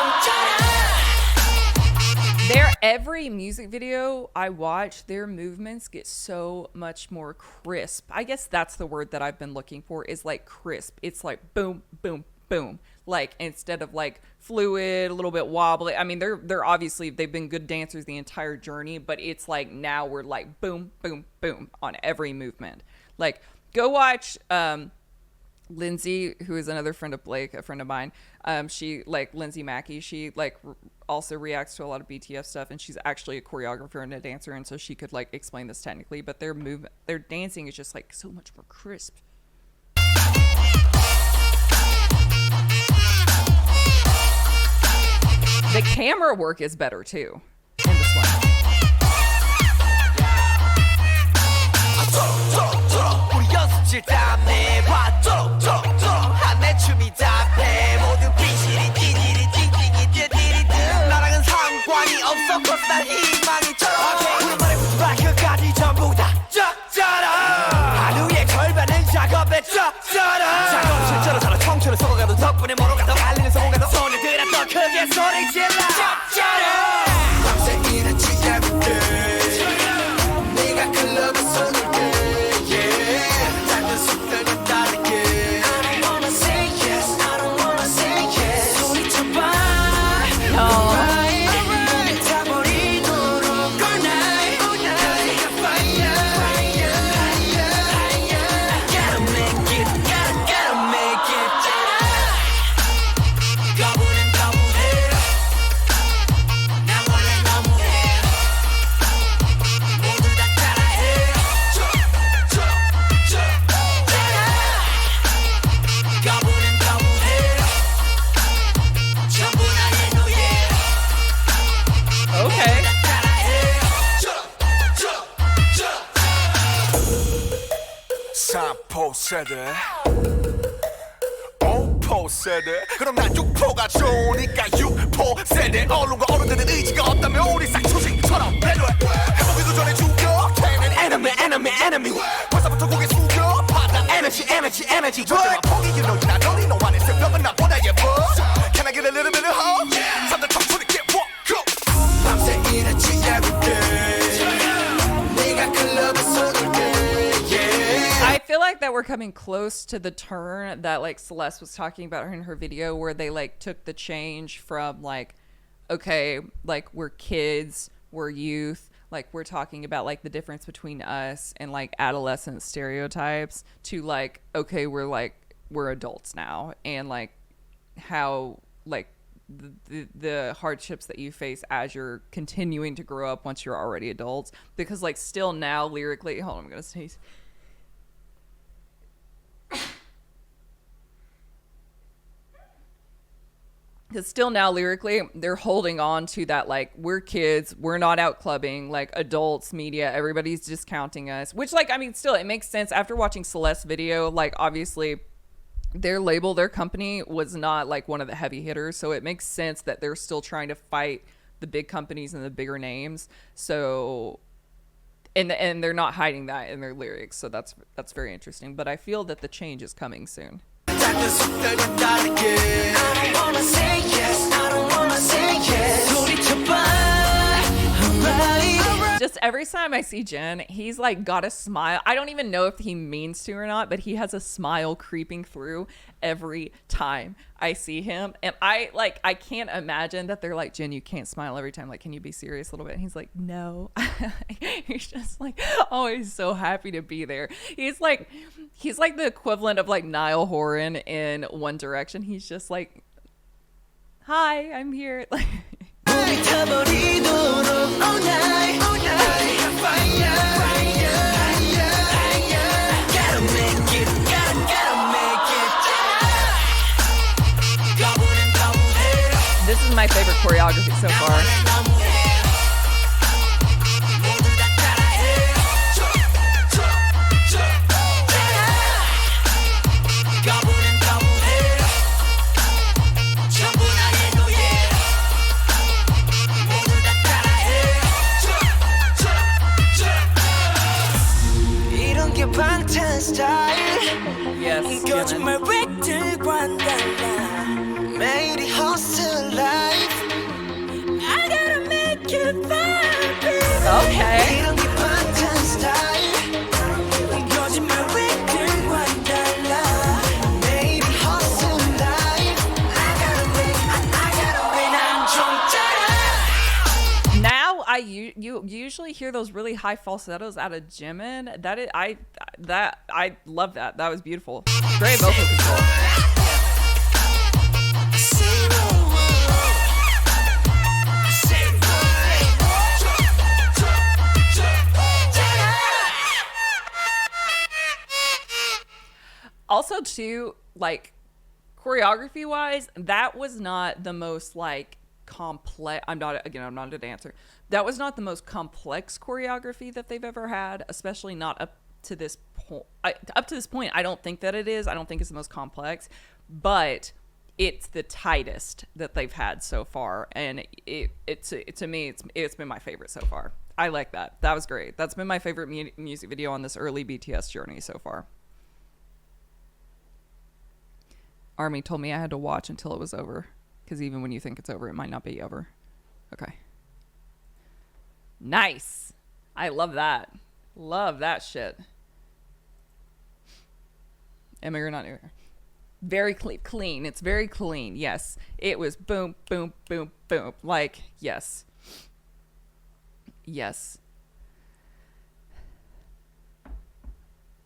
every music video I watch, their movements get so much more crisp. I guess that's the word that I've been looking for, is like crisp. It's like boom, boom, boom. Like instead of like fluid, a little bit wobbly. I mean, they're obviously, they've been good dancers the entire journey, but it's like now we're like boom, boom, boom on every movement. Like go watch Lindsay, who is another friend of Blake, a friend of mine. She like Lindsay Mackey. She like also reacts to a lot of BTS stuff, and she's actually a choreographer and a dancer, and so she could like explain this technically. But their dancing is just like so much more crisp. The camera work is better too in this one. 우리 연습실 땀내 봐 한내 춤이 답해 모두 빙실이 띠디리 띵띵이 띠디리드 나랑은 상관이 없어 cause 난 희망이처럼 우리 말에 붙어봐 끝까지 전부 다 쩍져라 하루의 절반은 작업에 쩍져라 작업 실제로 저런 청춘을 썩어가도 덕분에 멀어가도 달리는 성공가도 손에 들어 더 크게 소리 질러 쩍져라 밤새 일했지 every day 네가 클럽에 손을 세대 5포 세대 그럼 난 6포가 좋으니까 6포 세대 언론과 어른들은 의지가 없다면 우리 싹초식처럼 배려해 해보기도 전에 죽여 걔는 enemy 벌써부터 고개 숙여 받아 에너지 절대 포기 you know you're not only no one 새벽은 나보다 예뻐 Can I get a little bit of hope? 잠들 청춘이 get walk up 밤새 일했지 every day 네가 클럽에 손을 대 I feel like that we're coming close to the turn that like Celeste was talking about in her video, where they like took the change from like, okay, like we're kids, we're youth, like we're talking about like the difference between us and like adolescent stereotypes, to like, okay, we're adults now, and like how like the hardships that you face as you're continuing to grow up once you're already adults. Because like still now lyrically, hold on, I'm gonna sneeze. Because still now lyrically, they're holding on to that, like, we're kids, we're not out clubbing, like, adults, media, everybody's discounting us. Which, like, I mean, still, it makes sense. After watching Celeste's video, like, obviously, their label, their company was not, like, one of the heavy hitters. So it makes sense that they're still trying to fight the big companies and the bigger names. So, and they're not hiding that in their lyrics. So that's very interesting. But I feel that the change is coming soon. Just every time I see Jin, he's like got a smile. I don't even know if he means to or not, but he has a smile creeping through every time I see him. And I can't imagine that they're like, Jin, you can't smile every time. Like, can you be serious a little bit? And he's like, no. He's just like always so happy to be there. He's like the equivalent of like Niall Horan in One Direction. He's just like, hi, I'm here. Like, this is my favorite choreography so far. you usually hear those really high falsettos out of Jimin. I love that. That was beautiful. Great vocal control. Also, too, like, choreography wise, that was not the most like complex. I'm not a dancer. That was not the most complex choreography that they've ever had, especially not up to this point. Up to this point, I don't think that it is. I don't think it's the most complex, but it's the tightest that they've had so far, and to me, it's been my favorite so far. I like that. That was great. That's been my favorite music video on this early BTS journey so far. Army told me I had to watch until it was over, because even when you think it's over, it might not be over. Okay. Nice. I love that. Love that shit. Emma, you're not new here. Very clean. It's very clean. Yes. It was boom, boom, boom, boom. Like, yes. Yes.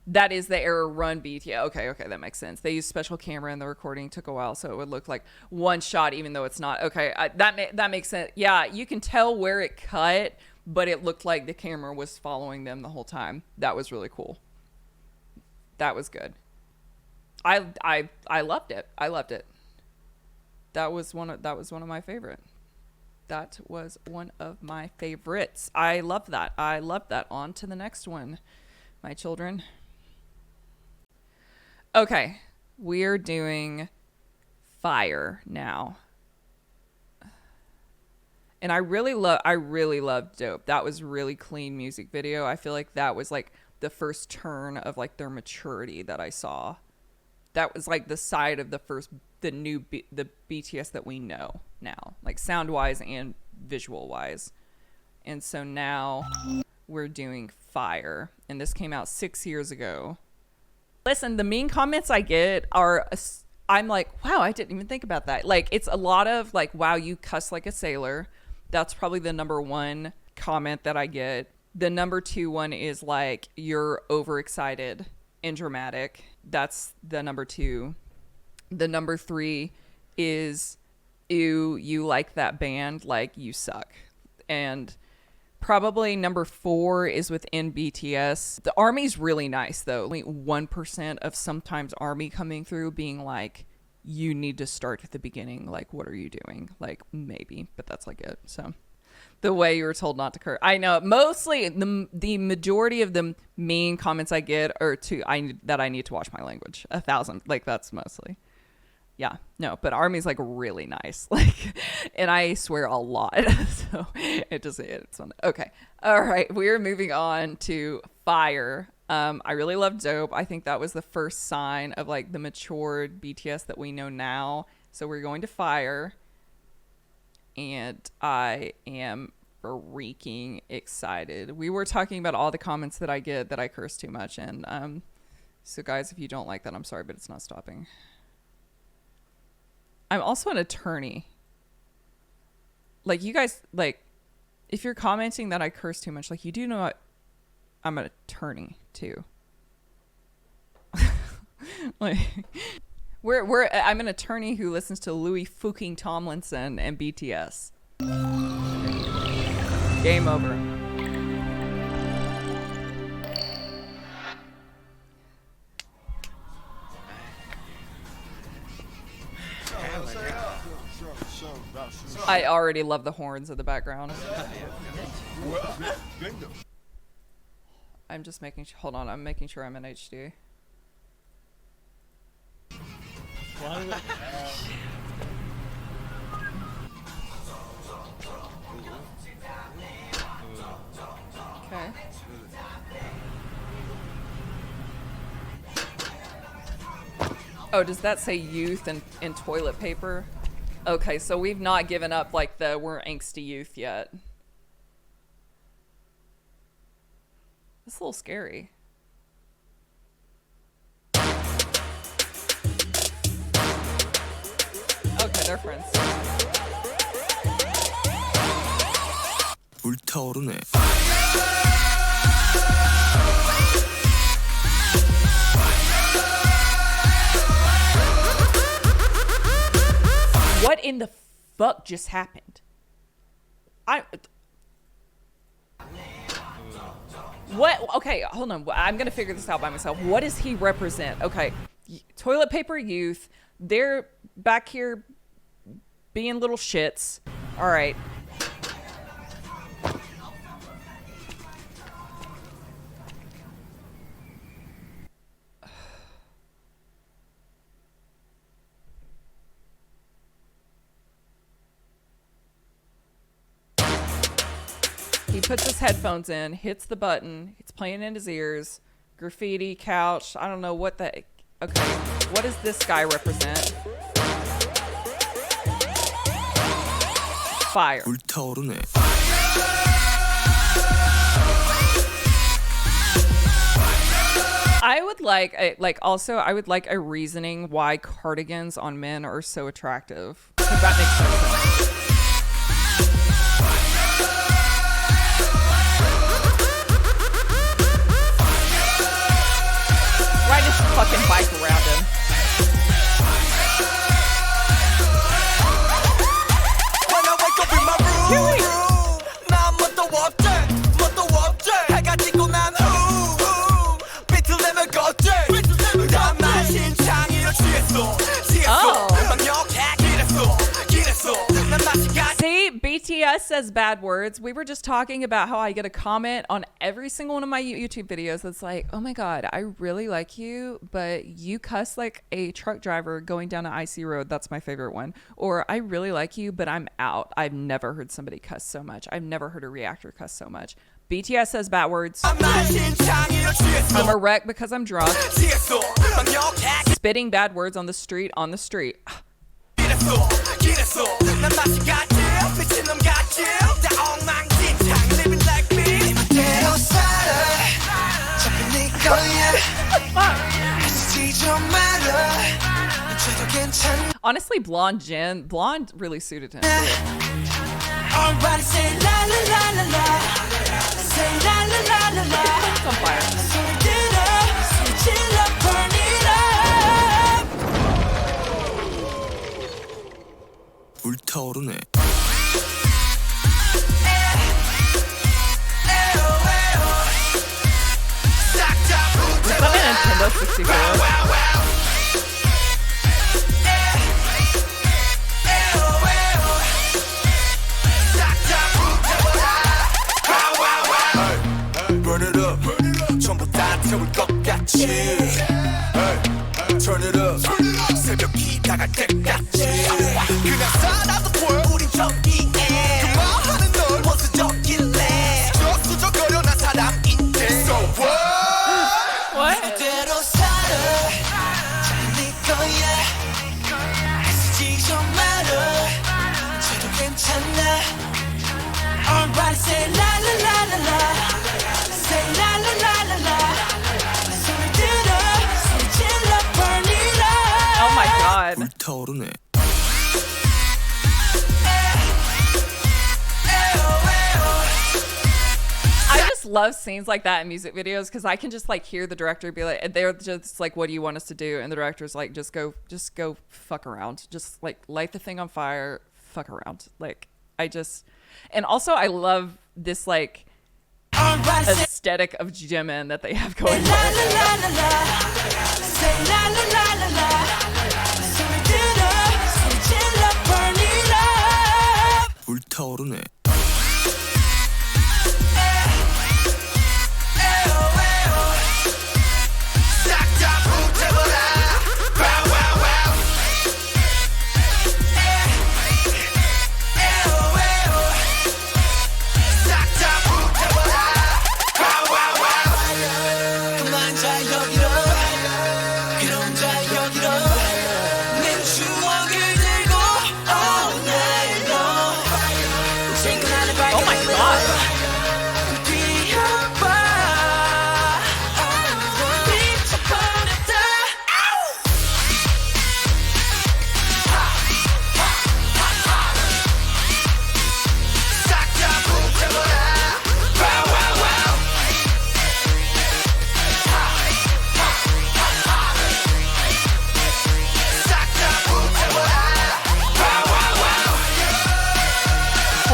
That is the error run beat. Yeah, okay, that makes sense. They used special camera and the recording took a while, so it would look like one shot even though it's not. Okay, that makes sense. Yeah, you can tell where it cut, but it looked like the camera was following them the whole time. That was really cool. That was good. I loved it. I loved it. That was one of my favorite. That was one of my favorites. I love that. I love that. On to the next one, my children. Okay, we're doing Fire now. And I really loved Dope. That was really clean music video. I feel like that was like the first turn of like their maturity that I saw. That was like the side of the BTS that we know now, like sound wise and visual wise. And so now we're doing Fire, and this came out 6 years ago. Listen, the mean comments I get are, I'm like, wow, I didn't even think about that. Like, it's a lot of like, wow, you cuss like a sailor. That's probably the number one comment that I get. The number two one is like, you're overexcited and dramatic. That's the number two. The number three is, ew, you like that band, like you suck. And probably number four is within BTS. The ARMY's really nice though. Only 1% of sometimes ARMY coming through being like, you need to start at the beginning. Like, what are you doing? Like, maybe, but that's like it. So the way you were told not to curse. I know mostly the majority of the mean comments I get are that I need to watch my language. 1,000. Like, that's mostly. Yeah, no, but ARMY's like really nice, like, and I swear a lot, so it's fun. Okay, all right, we're moving on to Fire. I really love Dope. I think that was the first sign of like the matured BTS that we know now. So we're going to Fire, and I am freaking excited. We were talking about all the comments that I get that I curse too much, and so guys, if you don't like that, I'm sorry, but it's not stopping. I'm also an attorney. Like, you guys, like, if you're commenting that I curse too much, like, you do know I'm an attorney too. Like, I'm an attorney who listens to Louis fucking Tomlinson and BTS. Game over. I already love the horns in the background. I'm just making sure. Hold on, I'm making sure I'm in HD. Okay. Oh, does that say youth and toilet paper? Okay, so we've not given up like we're angsty youth yet. That's a little scary. Okay, they're friends. 불타오르네. What in the fuck just happened? What? Okay, hold on. I'm gonna figure this out by myself. What does he represent? Okay, toilet paper youth. They're back here being little shits. All right. He puts his headphones in, hits the button, it's playing in his ears. Graffiti, couch, I don't know what the... Okay, what does this guy represent? Fire. 불타오르네. I would like a reasoning why cardigans on men are so attractive. 'Cause that makes no sense. Ride his fucking bike around him. When I wake up in my room, 난 뭣도 없지, 뭣도 없지. 해가 지고 난 후, 빛을 내면 걷지. 다음날 심장이로 취했어, 취했어. 막역해 길했어. 난 다시 가. See, BTS says bad words. We were just talking about how I get a comment on every single one of my YouTube videos that's like, oh my God, I really like you, but you cuss like a truck driver going down an icy road. That's my favorite one. Or I really like you, but I'm out. I've never heard somebody cuss so much. I've never heard a reactor cuss so much. BTS says bad words. I'm a wreck because I'm drunk. Spitting bad words on the street. 난 다시 갔지, 미친 놈 같지. 다 엉망진창, living like me. 이대로 살아, 어차피 네 거야. 하지 좀 말아, 어째도 괜찮아. Honestly, blonde really suited him. Everybody say la la la la la, say la la la la la. It's on fire. 소리 들어, switch it up, burn it up. 불타오르네. Was that a Nintendo 64? Burn it up, 전부 다 태울 것 같이. Turn it up, 새벽이 다갈 때까지. 그냥 살아도 보여 우린 저기에. 그만하는 널 원수적일래. 수적거려 난 사람인데. So what? 이대로 살아, 잘네 거야. 애쓰지 좀 말아, 저도 괜찮아. Everybody say la la la la la, say la la la la la. 소리 들어, switch it up, burn it up. Oh my God. 불타오르네. I just love scenes like that in music videos because I can just like hear the director be like, they're just like, what do you want us to do? And the director's like, just go fuck around. Just like light the thing on fire, fuck around. Like, and also I love this like aesthetic of Jimin that they have going on. 불타오르네. 그만 자 여기로, 그런 자 여기로.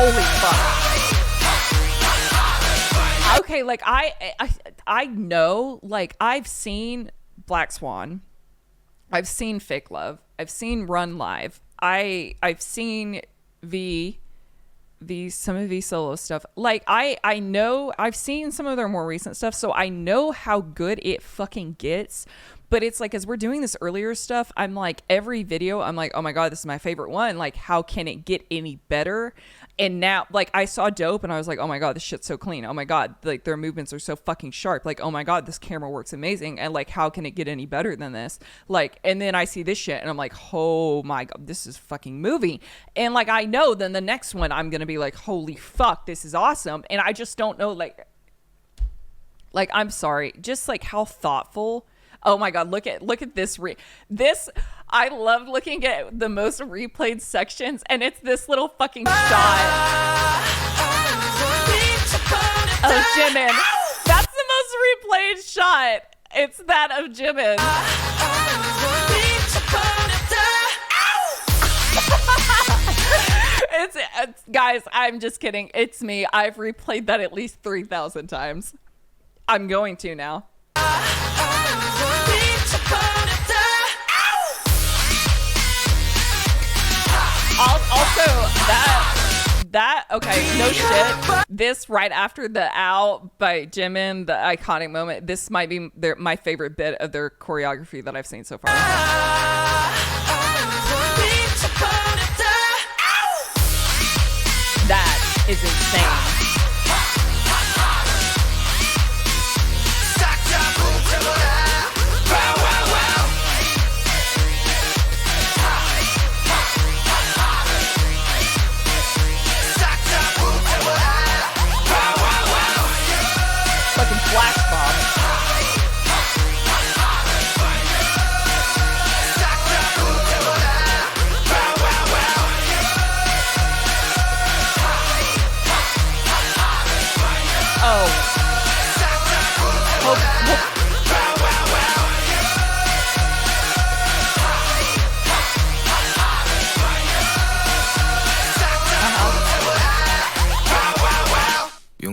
holy fuck. Okay, like I know, like I've seen Black Swan, I've seen Fake Love, I've seen Run Live, I've seen some of the solo stuff. Like I know, I've seen some of their more recent stuff, so I know how good it fucking gets. But it's like, as we're doing this earlier stuff, I'm like, every video I'm like, oh my god, this is my favorite one, like how can it get any better? And now, like, I saw Dope and I was like, oh my god, this shit's so clean, oh my god, like their movements are so fucking sharp, like oh my god, this camera works amazing, and like how can it get any better than this? Like, and then I see this shit and I'm like, oh my god, this is fucking movie. And like I know then the next one I'm gonna be like, holy fuck, this is awesome. And I just don't know, like I'm sorry, just like how thoughtful. Oh my god, look at this this. I love looking at the most replayed sections, and it's this little fucking shot of Jimin. That's the most replayed shot. It's that of Jimin. It's guys, I'm just kidding. It's me. I've replayed that at least 3,000 times. I'm going to now. Also, that okay, no shit. This right after the "Ow" by Jimin, the iconic moment. This might be my favorite bit of their choreography that I've seen so far. That is insane.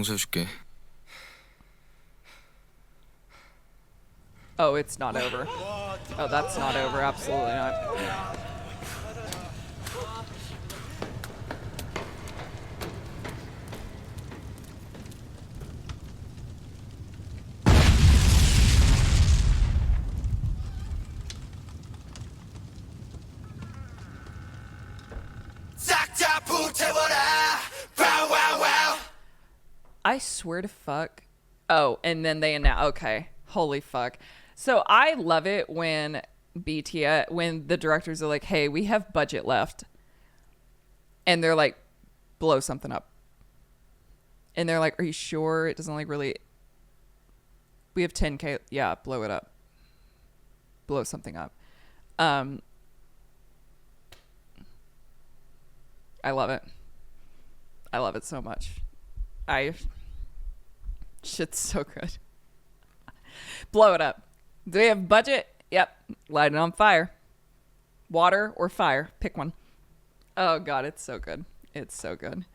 용서해줄게. Oh, it's not over. Oh, that's not over. Absolutely not. I swear to fuck. Oh, and then they announce. Okay, holy fuck. So I love it when BTS, when the directors are like, "Hey, we have budget left," and they're like, "Blow something up," and they're like, "Are you sure it doesn't like really?" We have 10K. Yeah, blow it up. Blow something up. I love it. I love it so much. Shit's so good. Blow it up. Do we have budget? Yep. Light it on fire. Water or fire. Pick one. Oh god, it's so good. It's so good.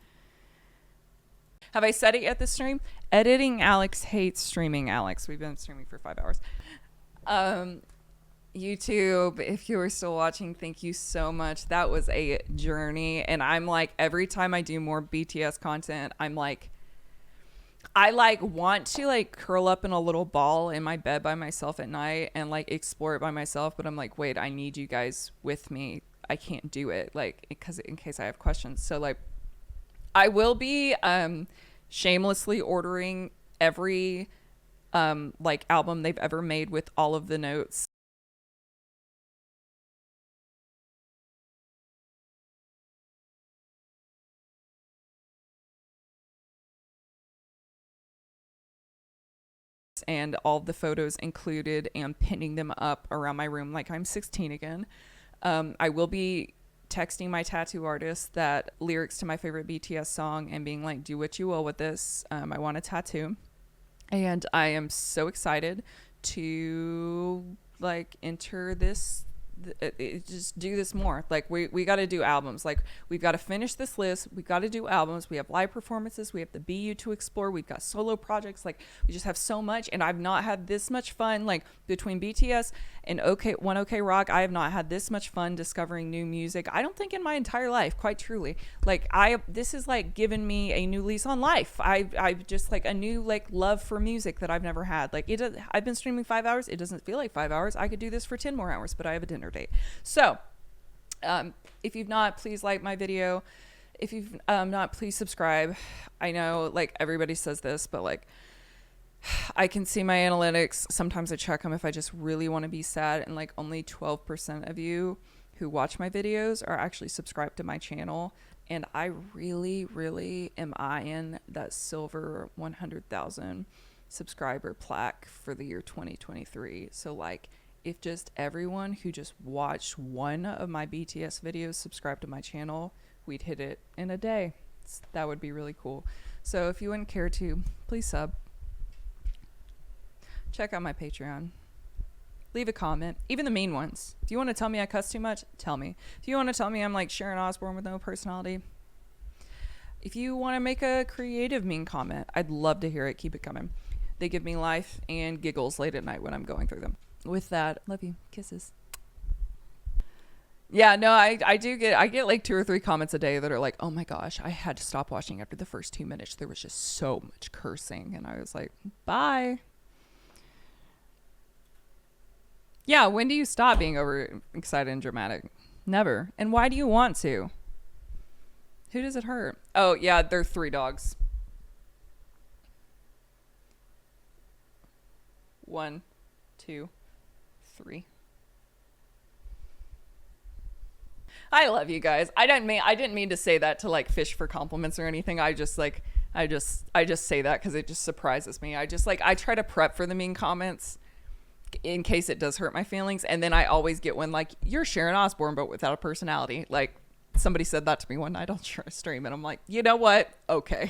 Have I said it yet this stream? Editing Alex hates streaming Alex. We've been streaming for 5 hours. YouTube, if you are still watching, thank you so much. That was a journey. And I'm like, every time I do more BTS content, I'm like, I like want to like curl up in a little ball in my bed by myself at night and like explore it by myself. But I'm like, wait, I need you guys with me. I can't do it, like, because in case I have questions. So like, I will be shamelessly ordering every like album they've ever made with all of the notes. And all the photos included and pinning them up around my room like I'm 16 again. I will be texting my tattoo artist that lyrics to my favorite BTS song and being like, do what you will with this. I want a tattoo. And I am so excited to like enter this just do this more. Like we got to do albums. Like we've got to finish this list. We got to do albums. We have live performances. We have the BU to explore. We've got solo projects. Like we just have so much, and I've not had this much fun. Like between BTS and One OK Rock, I have not had this much fun discovering new music. I don't think in my entire life, quite truly. Like this is like given me a new lease on life. I've just like a new like love for music that I've never had. Like I've been streaming 5 hours. It doesn't feel like 5 hours. I could do this for 10 more hours, but I have a dinner date. So if you've not, please like my video. If you've not, please subscribe. I know like everybody says this, but like I can see my analytics. Sometimes I check them if I just really want to be sad, and like only 12% of you who watch my videos are actually subscribed to my channel. And I really, really am eyeing that silver 100,000 subscriber plaque for the year 2023. So like if just everyone who just watched one of my BTS videos subscribed to my channel, we'd hit it in a day. That would be really cool. So if you wouldn't care to, please sub. Check out my Patreon. Leave a comment, even the mean ones. If you want to tell me I cuss too much, tell me. If you want to tell me I'm like Sharon Osbourne with no personality, if you want to make a creative mean comment, I'd love to hear it. Keep it coming. They give me life and giggles late at night when I'm going through them. With that, love you. Kisses. Yeah, no, I get like 2 or 3 comments a day that are like, oh my gosh, I had to stop watching after the first 2 minutes. There was just so much cursing. And I was like, bye. Yeah, when do you stop being overexcited and dramatic? Never. And why do you want to? Who does it hurt? Oh, yeah, they're 3 dogs. 1, 2, 3. I love you guys. I didn't mean to say that to like fish for compliments or anything. I just say that because it just surprises me. I try to prep for the mean comments in case it does hurt my feelings, and then I always get one like, you're Sharon Osbourne but without a personality. Like somebody said that to me one night on stream, and I'm like, you know what, okay.